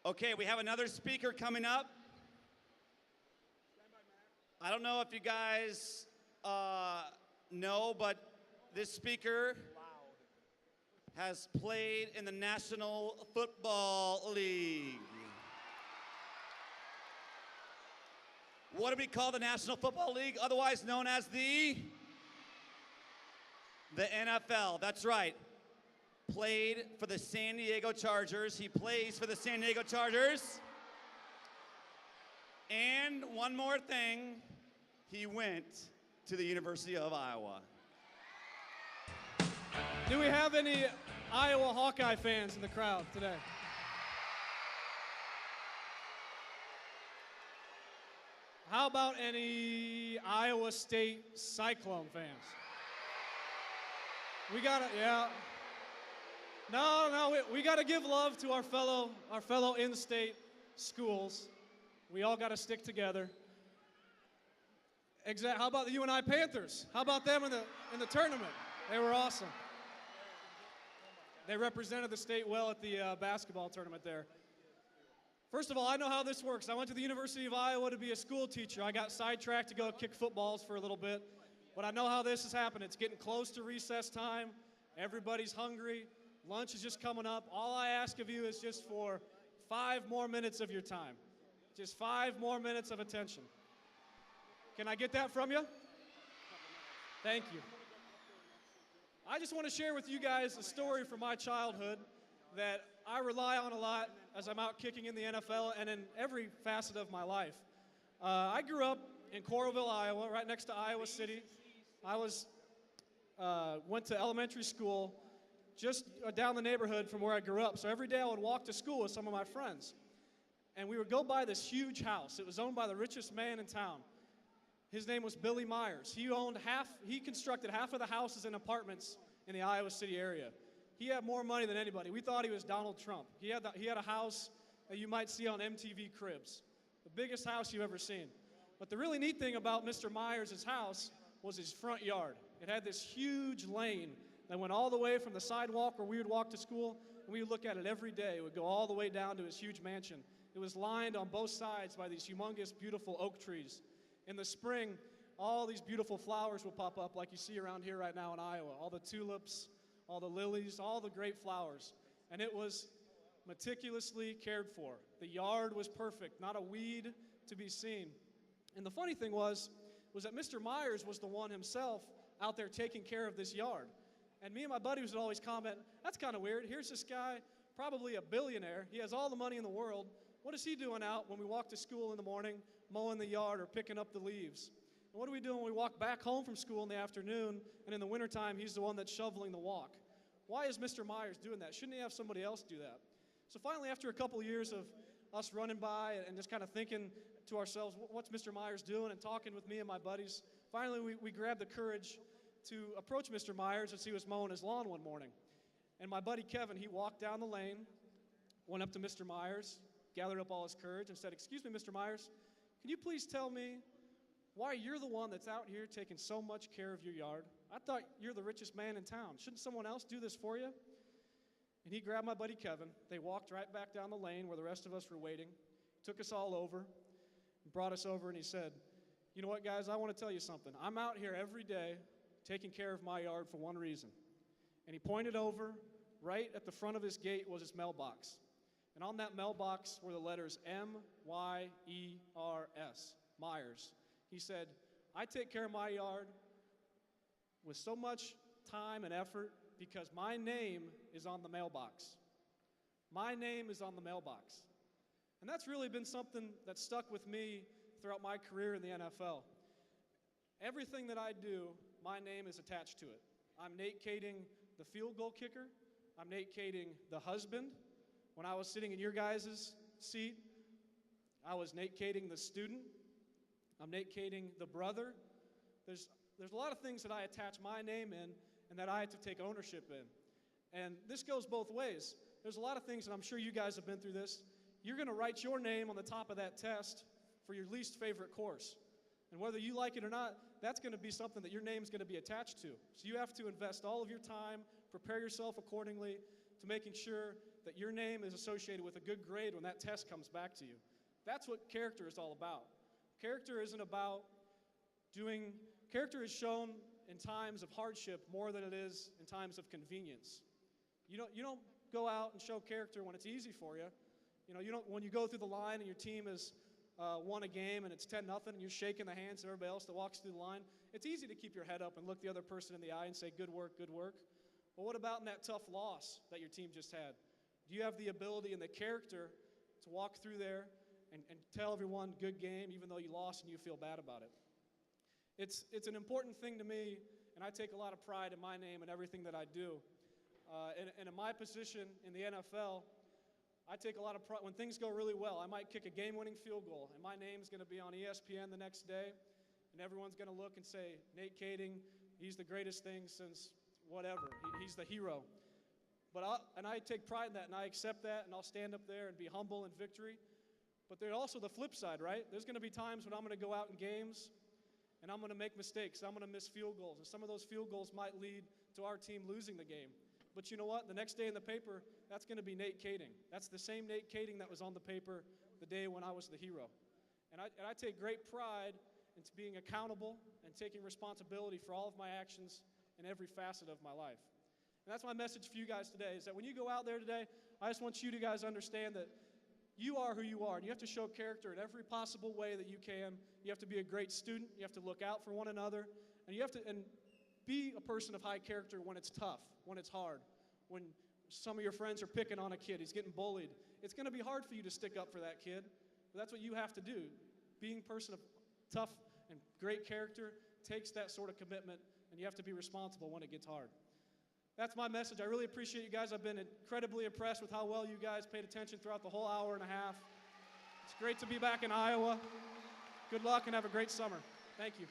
Okay, we have another speaker coming up. I don't know if you guys know, but this speaker has played in the National Football League. What do we call the National Football League, otherwise known as the NFL? That's right. Played for the San Diego Chargers. He plays for the San Diego Chargers. And one more thing, he went to the University of Iowa. Do we have any Iowa Hawkeye fans in the crowd today? How about any Iowa State Cyclone fans? We gotta, yeah. No, we gotta give love to our fellow in-state schools. We all gotta stick together. How about the UNI Panthers? How about them in the tournament? They were awesome. They represented the state well at the basketball tournament there. First of all, I know how this works. I went to the University of Iowa to be a school teacher. I got sidetracked to go kick footballs for a little bit. But I know how this has happened. It's getting close to recess time. Everybody's hungry. Lunch is just coming up. All I ask of you is just for 5 more minutes of your time. Just 5 more minutes of attention. Can I get that from you? Thank you. I just want to share with you guys a story from my childhood that I rely on a lot as I'm out kicking in the NFL and in every facet of my life. I grew up in Coralville, Iowa, right next to Iowa City. I went to elementary school just down the neighborhood from where I grew up. So every day I would walk to school with some of my friends. And we would go by this huge house. It was owned by the richest man in town. His name was Billy Myers. He constructed half of the houses and apartments in the Iowa City area. He had more money than anybody. We thought he was Donald Trump. He had a house that you might see on MTV Cribs, the biggest house you've ever seen. But the really neat thing about Mr. Myers' house was his front yard. It had this huge lane that went all the way from the sidewalk where we would walk to school, and we would look at it every day. It would go all the way down to his huge mansion. It was lined on both sides by these humongous, beautiful oak trees. In the spring, all these beautiful flowers would pop up like you see around here right now in Iowa. All the tulips, all the lilies, all the great flowers. And it was meticulously cared for. The yard was perfect, not a weed to be seen. And the funny thing was that Mr. Myers was the one himself out there taking care of this yard. And me and my buddies would always comment, that's kind of weird. Here's this guy, probably a billionaire. He has all the money in the world. What is he doing out when we walk to school in the morning, mowing the yard or picking up the leaves? And what do we do when we walk back home from school in the afternoon, and in the wintertime, he's the one that's shoveling the walk? Why is Mr. Myers doing that? Shouldn't he have somebody else do that? So finally, after a couple of years of us running by and just kind of thinking to ourselves, what's Mr. Myers doing, and talking with me and my buddies, finally we grabbed the courage to approach Mr. Myers as he was mowing his lawn one morning. And my buddy Kevin, he walked down the lane, went up to Mr. Myers, gathered up all his courage and said, excuse me, Mr. Myers, can you please tell me why you're the one that's out here taking so much care of your yard? I thought you're the richest man in town. Shouldn't someone else do this for you? And he grabbed my buddy Kevin. They walked right back down the lane where the rest of us were waiting, took us all over, and brought us over, and he said, you know what, guys, I want to tell you something. I'm out here every day taking care of my yard for one reason. And he pointed over, right at the front of his gate was his mailbox. And on that mailbox were the letters M-Y-E-R-S, Myers. He said, I take care of my yard with so much time and effort because my name is on the mailbox. My name is on the mailbox. And that's really been something that stuck with me throughout my career in the NFL. Everything that I do, my name is attached to it. I'm Nate Kaeding, the field goal kicker. I'm Nate Kaeding, the husband. When I was sitting in your guys' seat, I was Nate Kaeding, the student. I'm Nate Kaeding, the brother. There's a lot of things that I attach my name in and that I have to take ownership in. And this goes both ways. There's a lot of things, and I'm sure you guys have been through this. You're going to write your name on the top of that test for your least favorite course. And whether you like it or not, that's going to be something that your name's going to be attached to. So you have to invest all of your time, prepare yourself accordingly, to making sure that your name is associated with a good grade when that test comes back to you. That's what character is all about. Character isn't about character is shown in times of hardship more than it is in times of convenience. You don't go out and show character when it's easy for you. When you go through the line and your team has won a game and it's 10-0 and you're shaking the hands of everybody else that walks through the line, it's easy to keep your head up and look the other person in the eye and say, good work, good work. But what about in that tough loss that your team just had? Do you have the ability and the character to walk through there and tell everyone, good game, even though you lost and you feel bad about it? It's an important thing to me, and I take a lot of pride in my name and everything that I do. And in my position in the NFL, I take a lot of pride. When things go really well, I might kick a game-winning field goal, and my name's going to be on ESPN the next day, and everyone's going to look and say, Nate Kaeding, he's the greatest thing since whatever. He's the hero. And I take pride in that, and I accept that, and I'll stand up there and be humble in victory. But there's also the flip side, right? There's going to be times when I'm going to go out in games, and I'm going to make mistakes. I'm going to miss field goals, and some of those field goals might lead to our team losing the game. But you know what? The next day in the paper, that's going to be Nate Kaeding. That's the same Nate Kaeding that was on the paper the day when I was the hero. And I take great pride into being accountable and taking responsibility for all of my actions in every facet of my life. And that's my message for you guys today, is that when you go out there today, I just want you to guys understand that you are who you are, and you have to show character in every possible way that you can. You have to be a great student. You have to look out for one another, and you have to be a person of high character when it's tough, when it's hard, when some of your friends are picking on a kid, he's getting bullied. It's going to be hard for you to stick up for that kid, but that's what you have to do. Being a person of tough and great character takes that sort of commitment, and you have to be responsible when it gets hard. That's my message. I really appreciate you guys. I've been incredibly impressed with how well you guys paid attention throughout the whole hour and a half. It's great to be back in Iowa. Good luck and have a great summer. Thank you.